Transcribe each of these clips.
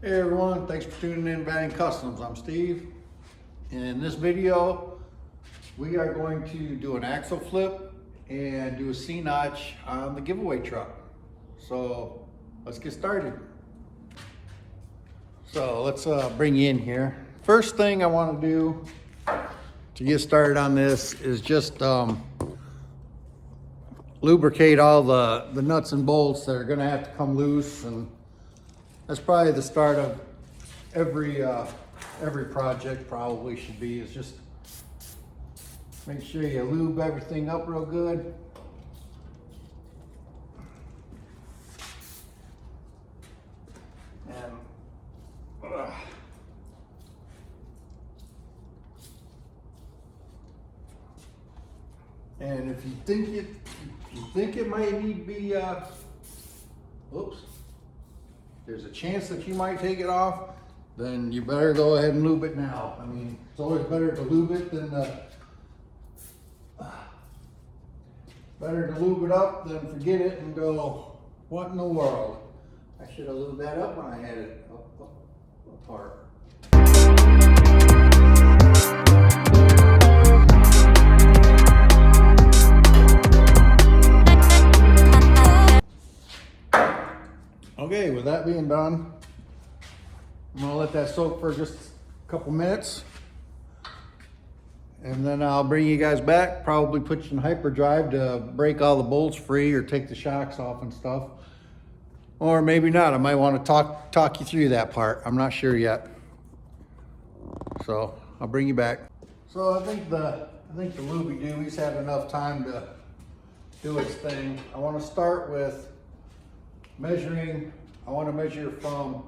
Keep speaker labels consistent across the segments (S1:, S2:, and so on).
S1: Hey everyone, thanks for tuning in to Batting Customs. I'm Steve. In this video, we are going to do an axle flip and do a C-notch on the giveaway truck. So let's get started. So let's bring you in here. First thing I want to do to get started on this is just lubricate all the nuts and bolts that are going to have to come loose, and that's probably the start of every project. Probably should be is just make sure you lube everything up real good. And if you think it might need to be, oops, there's a chance that you might take it off, then you better go ahead and lube it now. I mean, it's always better to lube it than better to lube it up than forget it and go, what in the world? I should have lubed that up when I had it apart. Okay, with that being done, I'm gonna let that soak for just a couple minutes, and then I'll bring you guys back, probably put you in hyperdrive to break all the bolts free or take the shocks off and stuff. Or maybe not, I might want to talk you through that part. I'm not sure yet. So I'll bring you back. So I think the Looby-Dooby's had enough time to do its thing. I want to start with measuring. I want to measure from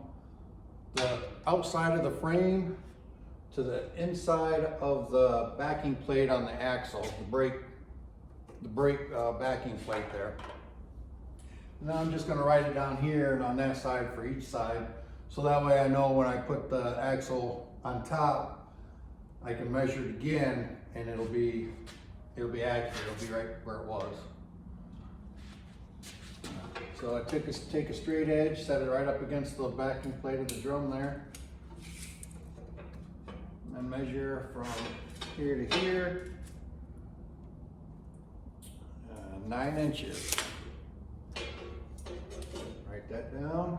S1: the outside of the frame to the inside of the backing plate on the axle, the brake backing plate there. And then I'm just going to write it down here and on that side for each side, so that way I know when I put the axle on top, I can measure it again and it'll be accurate. It'll be right where it was. So I take a straight edge, set it right up against the backing plate of the drum there, and measure from here to here, 9 inches. Write that down.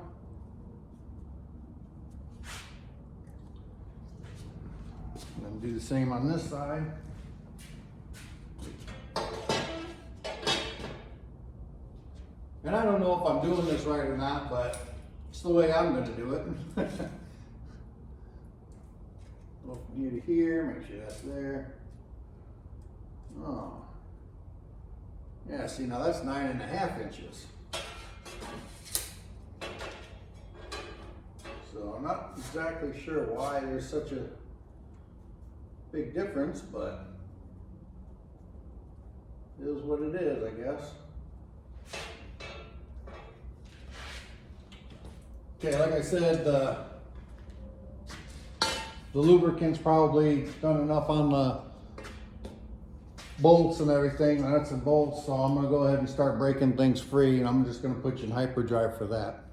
S1: And then do the same on this side. And I don't know if I'm doing this right or not, but it's the way I'm going to do it. Go from here to here, make sure that's there. Oh. Yeah, see, now that's 9.5 inches. So I'm not exactly sure why there's such a big difference, but it is what it is, I guess. Okay, like I said, the lubricant's probably done enough on the bolts and everything, nuts and bolts, so I'm gonna go ahead and start breaking things free, and I'm just gonna put you in hyperdrive for that.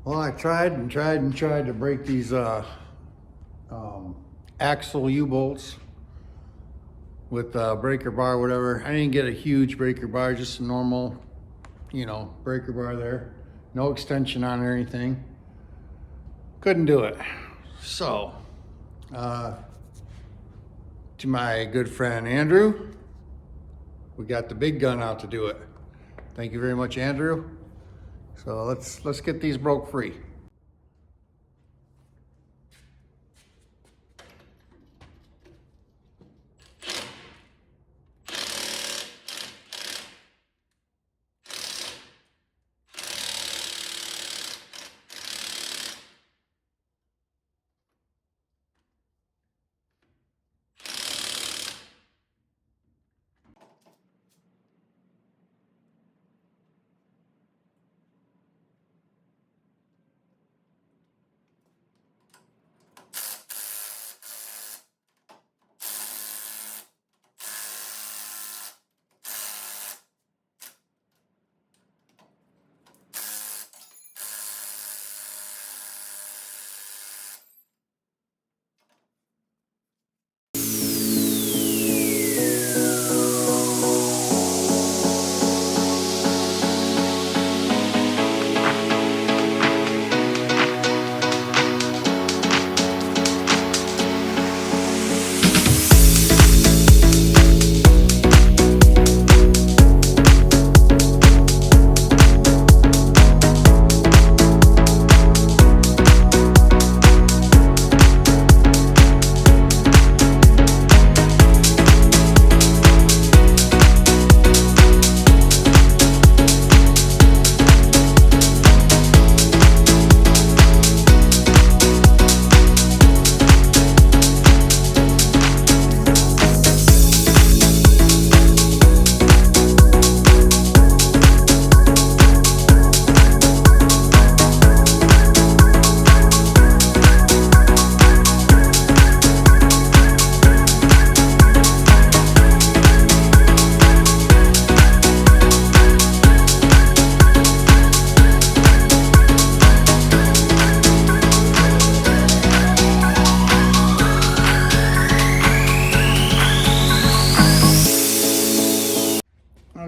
S1: Well, I tried to break these axle U-bolts with breaker bar, whatever. I didn't get a huge breaker bar, just a normal, breaker bar there. No extension on or anything. Couldn't do it. So, to my good friend Andrew, we got the big gun out to do it. Thank you very much, Andrew. So let's get these broke free.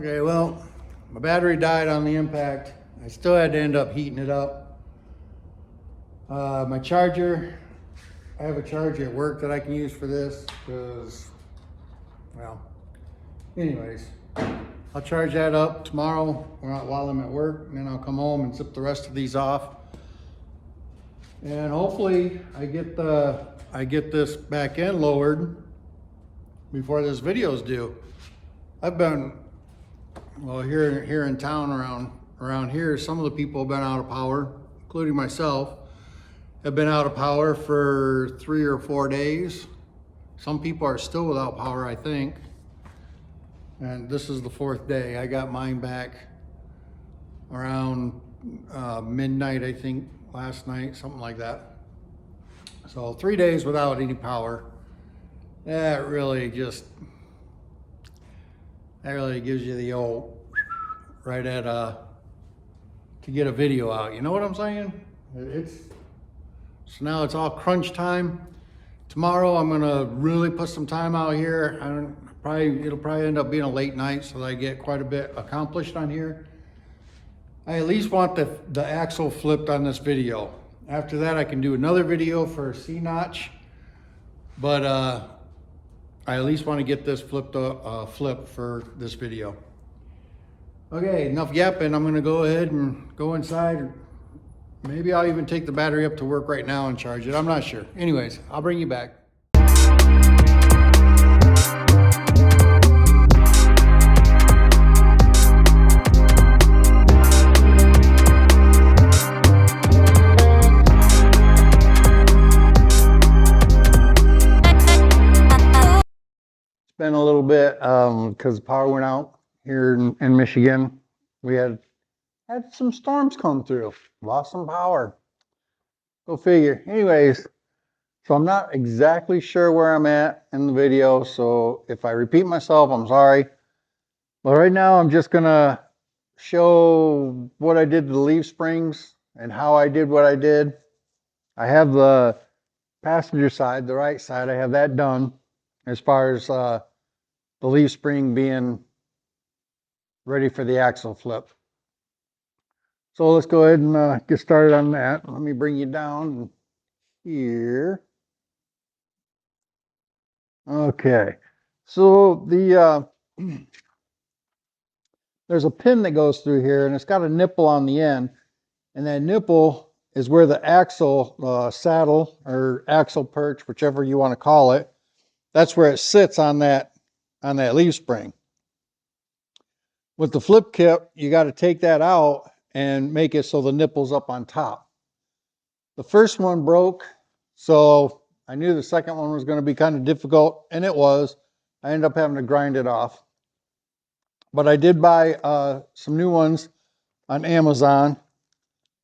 S1: Okay, well, my battery died on the impact. I still had to end up heating it up. My charger, I have a charger at work that I can use for this because, well, anyways, I'll charge that up tomorrow while I'm at work, and then I'll come home and zip the rest of these off. And hopefully I get this back end lowered before this video's due. I've been, well, here in town around here, some of the people have been out of power, including myself, have been out of power for 3 or 4 days. Some people are still without power, I think. And this is the 4th day. I got mine back around midnight, I think, last night, something like that. So 3 days without any power. That really gives you the old right at to get a video out. You know what I'm saying? So now it's all crunch time. Tomorrow I'm gonna really put some time out here. It'll probably end up being a late night so that I get quite a bit accomplished on here. I at least want the axle flipped on this video. After that, I can do another video for a C-notch, but I at least want to get this flipped for this video. Okay, enough yapping. I'm gonna go ahead and go inside. Maybe I'll even take the battery up to work right now and charge it. I'm not sure. Anyways, I'll bring you back. It's been a little bit because power went out here in Michigan. We had some storms come through, lost some power. Go figure. Anyways, so I'm not exactly sure where I'm at in the video, so if I repeat myself, I'm sorry. But right now I'm just gonna show what I did to the leaf springs and how I did what I did. I have the passenger side, the right side, I have that done as far as the leaf spring being ready for the axle flip. So let's go ahead and get started on that. Let me bring you down here. Okay, so there's a pin that goes through here, and it's got a nipple on the end, and that nipple is where the axle saddle or axle perch, whichever you want to call it, that's where it sits on that leaf spring. With the flip kit, you got to take that out and make it so the nipple's up on top. The first one broke, so I knew the second one was going to be kind of difficult, and it was. I ended up having to grind it off. But I did buy some new ones on Amazon.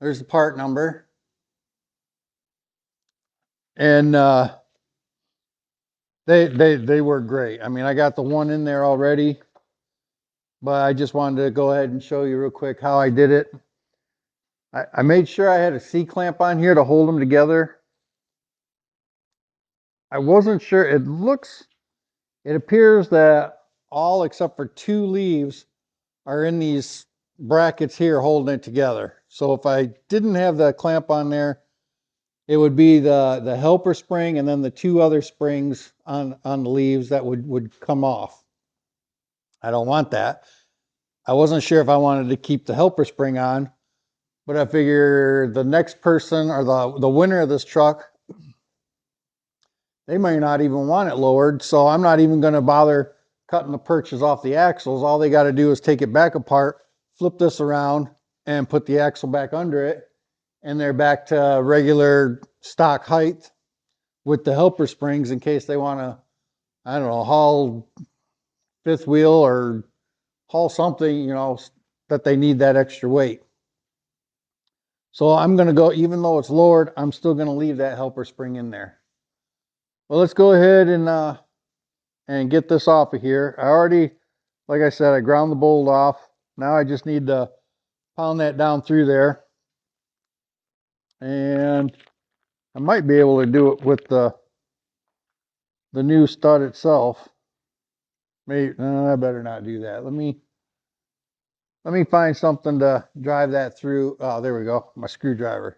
S1: There's the part number. And they were great. I mean, I got the one in there already, but I just wanted to go ahead and show you real quick how I did it. I made sure I had a C-clamp on here to hold them together. I wasn't sure. It appears that all except for 2 leaves are in these brackets here holding it together. So if I didn't have the clamp on there, it would be the helper spring and then the 2 other springs on the leaves that would come off. I don't want that. I wasn't sure if I wanted to keep the helper spring on, but I figure the next person or the winner of this truck, they may not even want it lowered, so I'm not even going to bother cutting the perches off the axles. All they got to do is take it back apart, flip this around, and put the axle back under it, and they're back to regular stock height with the helper springs in case they want to, I don't know, haul 5th wheel or haul something, you know, that they need that extra weight. So I'm going to go, even though it's lowered, I'm still going to leave that helper spring in there. Well, let's go ahead and get this off of here. I already, like I said, I ground the bolt off. Now I just need to pound that down through there. And I might be able to do it with the new stud itself. Maybe, I better not do that. Let me Let me find something to drive that through. Oh, there we go. My screwdriver.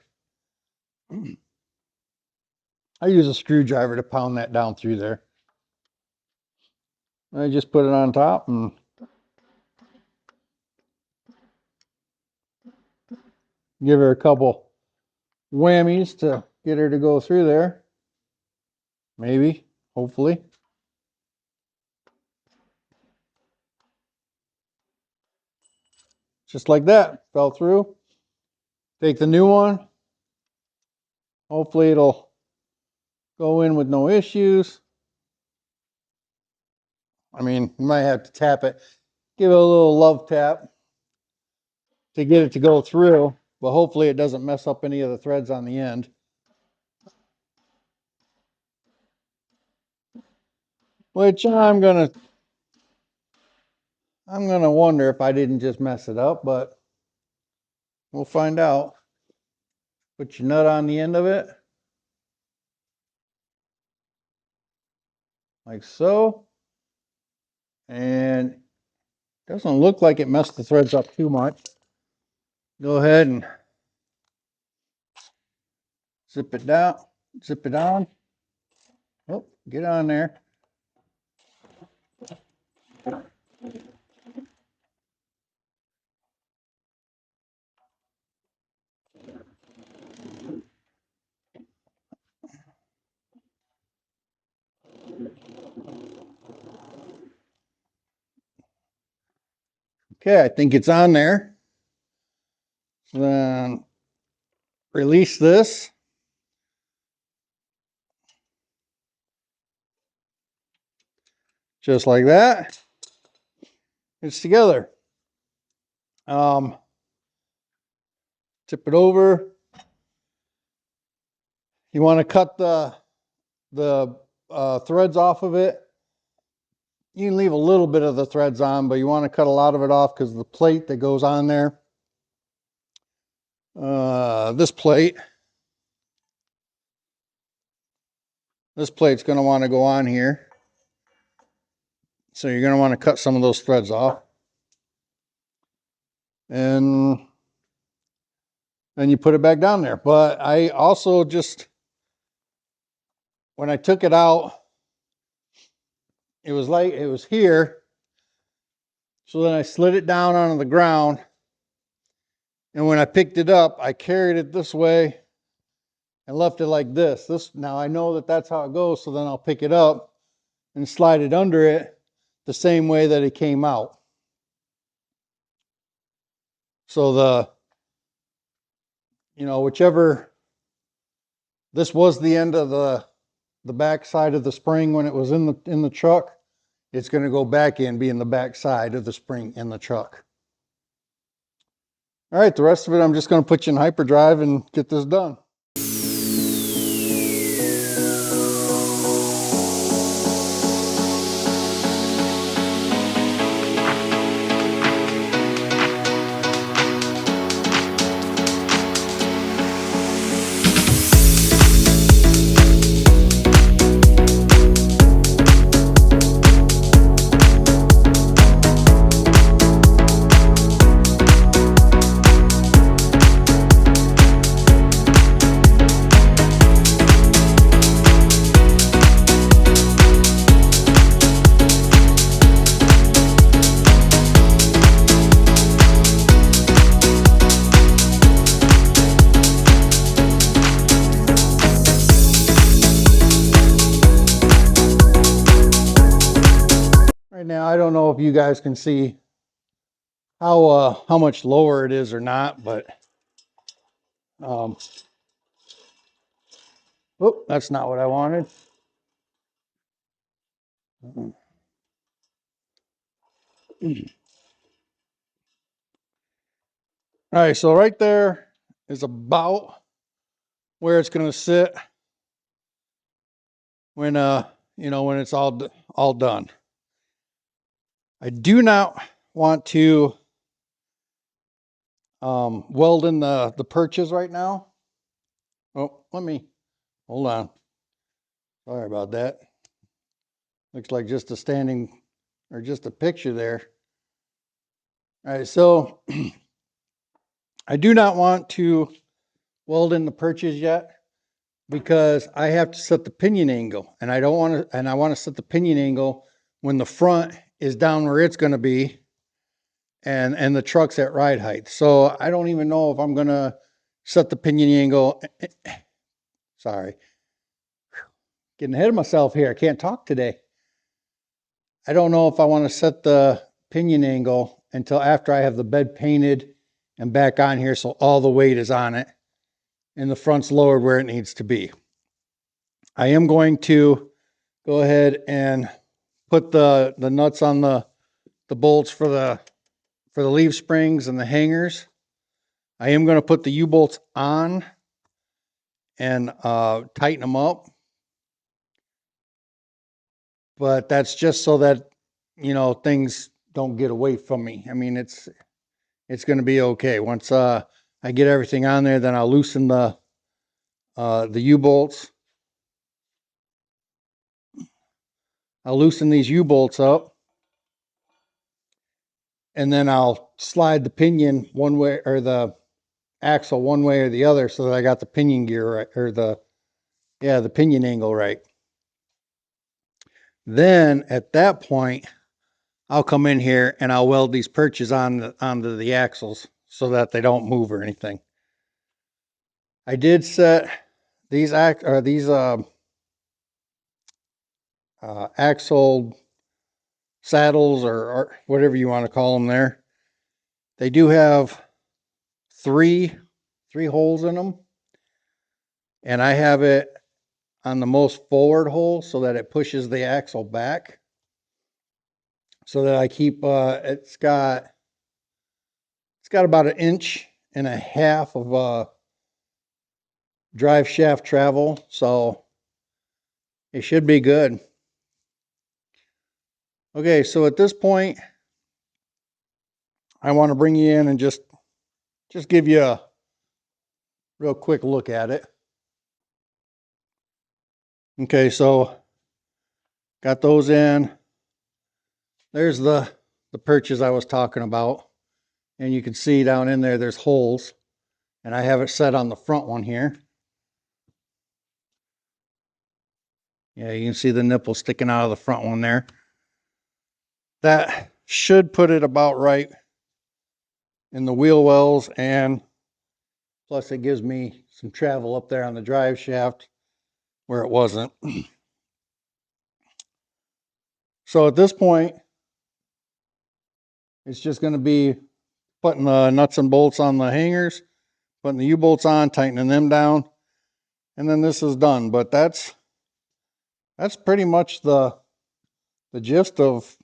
S1: I use a screwdriver to pound that down through there. I just put it on top and give her a couple whammies to get her to go through there. Maybe, hopefully. Just like that, fell through. Take the new one. Hopefully it'll go in with no issues. I mean, you might have to tap it, give it a little love tap to get it to go through, but hopefully it doesn't mess up any of the threads on the end. Which I'm gonna wonder if I didn't just mess it up, but we'll find out. Put your nut on the end of it. Like so. And doesn't look like it messed the threads up too much. Go ahead and zip it down, zip it on. Oh, get on there. Okay, I think it's on there. Then release this. Just like that. It's together. Tip it over. You want to cut the threads off of it. You can leave a little bit of the threads on, but you want to cut a lot of it off because the plate that goes on there, this plate's going to want to go on here. So you're going to want to cut some of those threads off. And then you put it back down there. But I also just, when I took it out, it was like, it was here. So then I slid it down onto the ground. And when I picked it up, I carried it this way and left it like this. Now I know that that's how it goes. So then I'll pick it up and slide it under it the same way that it came out. So whichever, this was the end of the back side of the spring when it was in the truck, it's going to go back in, be in the back side of the spring in the truck. All right, the rest of it, I'm just going to put you in hyperdrive and get this done. Right now, I don't know if you guys can see how much lower it is or not, but oh, that's not what I wanted. All right, so right there is about where it's going to sit when when it's all done. I do not want to weld in the perches right now. Oh, hold on. Sorry about that. Looks like just a standing or just a picture there. All right, so I do not want to weld in the perches yet because I have to set the pinion angle, and I don't want to, and I want to set the pinion angle when the front is down where it's going to be and the truck's at ride height. So I don't even know if I'm going to set the pinion angle. Sorry, getting ahead of myself here. I can't talk today. I don't know if I want to set the pinion angle until after I have the bed painted and back on here, so all the weight is on it and the front's lowered where it needs to be. I am going to go ahead and put the nuts on the bolts for the leaf springs and the hangers. I am going to put the U-bolts on and tighten them up, but that's just so that, you know, things don't get away from me. I mean, it's going to be okay. Once I get everything on there, then I'll loosen the U-bolts. I'll loosen these U-bolts up, and then I'll slide the pinion one way, or the axle one way or the other, so that I got the pinion gear right, or the pinion angle right. Then at that point, I'll come in here and I'll weld these perches onto the axles so that they don't move or anything. I did set these axle saddles, or whatever you want to call them there. They do have three holes in them, and I have it on the most forward hole so that it pushes the axle back, so that I keep it's got about 1.5 inches of drive shaft travel, so it should be good. Okay, so at this point, I want to bring you in and just give you a real quick look at it. Okay, so got those in. There's the perches I was talking about, and you can see down in there there's holes, and I have it set on the front one here. Yeah, you can see the nipple sticking out of the front one there. That should put it about right in the wheel wells, and plus it gives me some travel up there on the drive shaft where it wasn't. So at this point, it's just going to be putting the nuts and bolts on the hangers, putting the U-bolts on, tightening them down, and then this is done. But that's pretty much the gist of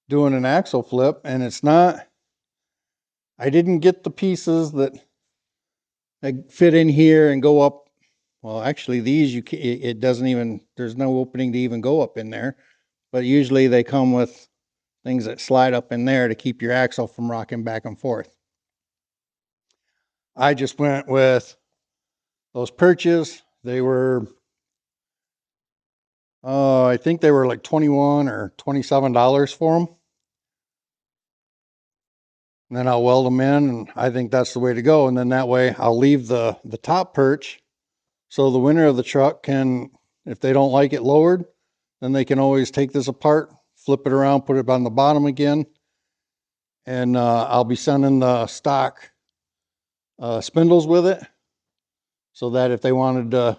S1: doing an axle flip. And it's not, I didn't get the pieces that fit in here and go up. Well, actually these, it doesn't even, there's no opening to even go up in there, but usually they come with things that slide up in there to keep your axle from rocking back and forth. I just went with those perches. They were, I think they were like $21 or $27 for them. And then I'll weld them in, and I think that's the way to go. And then that way I'll leave the top perch, so the winner of the truck can, if they don't like it lowered, then they can always take this apart, flip it around, put it on the bottom again. And I'll be sending the stock spindles with it, so that if they wanted to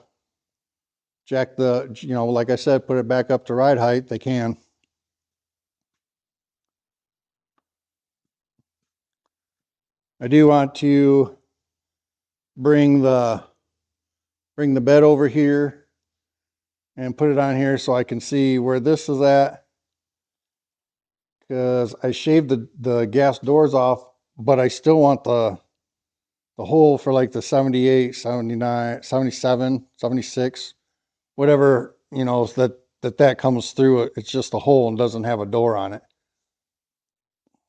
S1: jack the, you know, like I said, put it back up to ride height, they can. I do want to bring the bed over here and put it on here so I can see where this is at, because I shaved the gas doors off, but I still want the hole for like the 78, 79, 77, 76, whatever, you know, that comes through it. It's just a hole and doesn't have a door on it.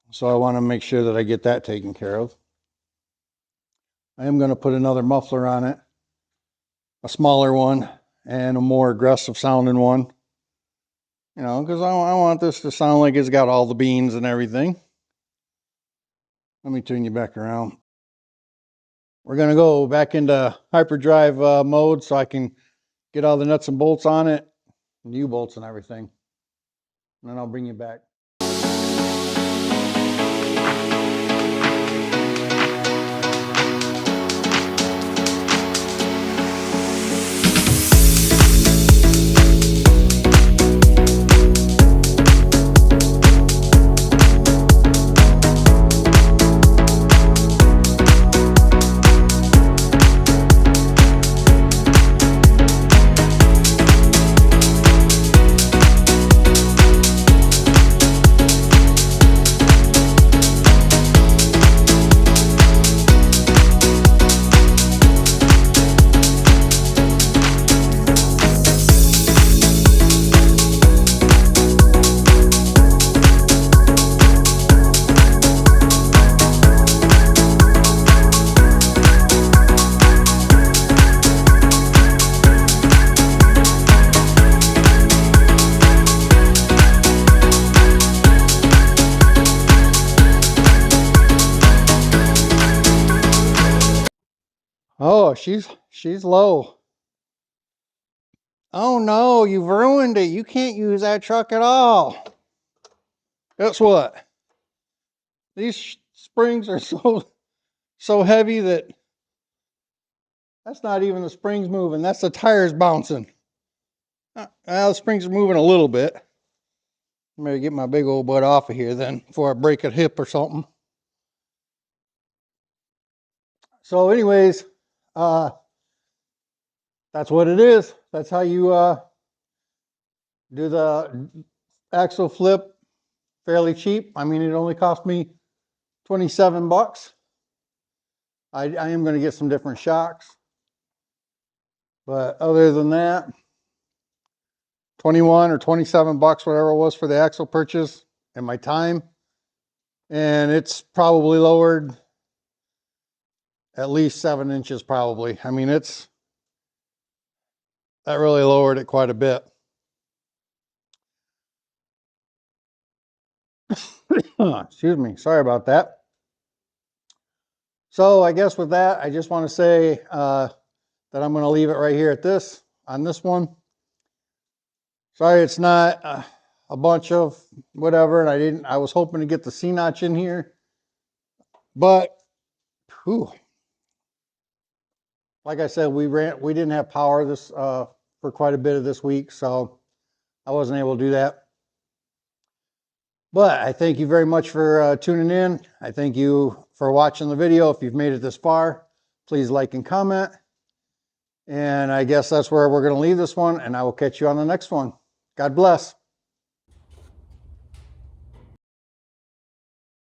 S1: So I want to make sure that I get that taken care of. I am going to put another muffler on it, a smaller one and a more aggressive sounding one, you know, because I want this to sound like it's got all the beans and everything. Let me turn you back around. We're going to go back into hyperdrive mode so I can get all the nuts and bolts on it, and U-bolts and everything. And then I'll bring you back. Oh, she's low. Oh no, you've ruined it. You can't use that truck at all. Guess what? These springs are so heavy that that's not even the springs moving. That's the tires bouncing. The springs are moving a little bit. I'm gonna get my big old butt off of here then before I break a hip or something. So anyways, that's what it is. That's how you do the axle flip fairly cheap. I mean, it only cost me 27 bucks. I am going to get some different shocks. But other than that, 21 or 27 bucks, whatever it was for the axle purchase and my time. And it's probably lowered at least 7 inches probably. I mean, that really lowered it quite a bit. Excuse me. Sorry about that. So I guess with that, I just want to say that I'm going to leave it right here on this one. Sorry, it's not a bunch of whatever, and I was hoping to get the C-notch in here, but whew, like I said, we didn't have power for quite a bit of this week, so I wasn't able to do that. But I thank you very much for tuning in. I thank you for watching the video. If you've made it this far, please like and comment. And I guess that's where we're going to leave this one, and I will catch you on the next one. God bless.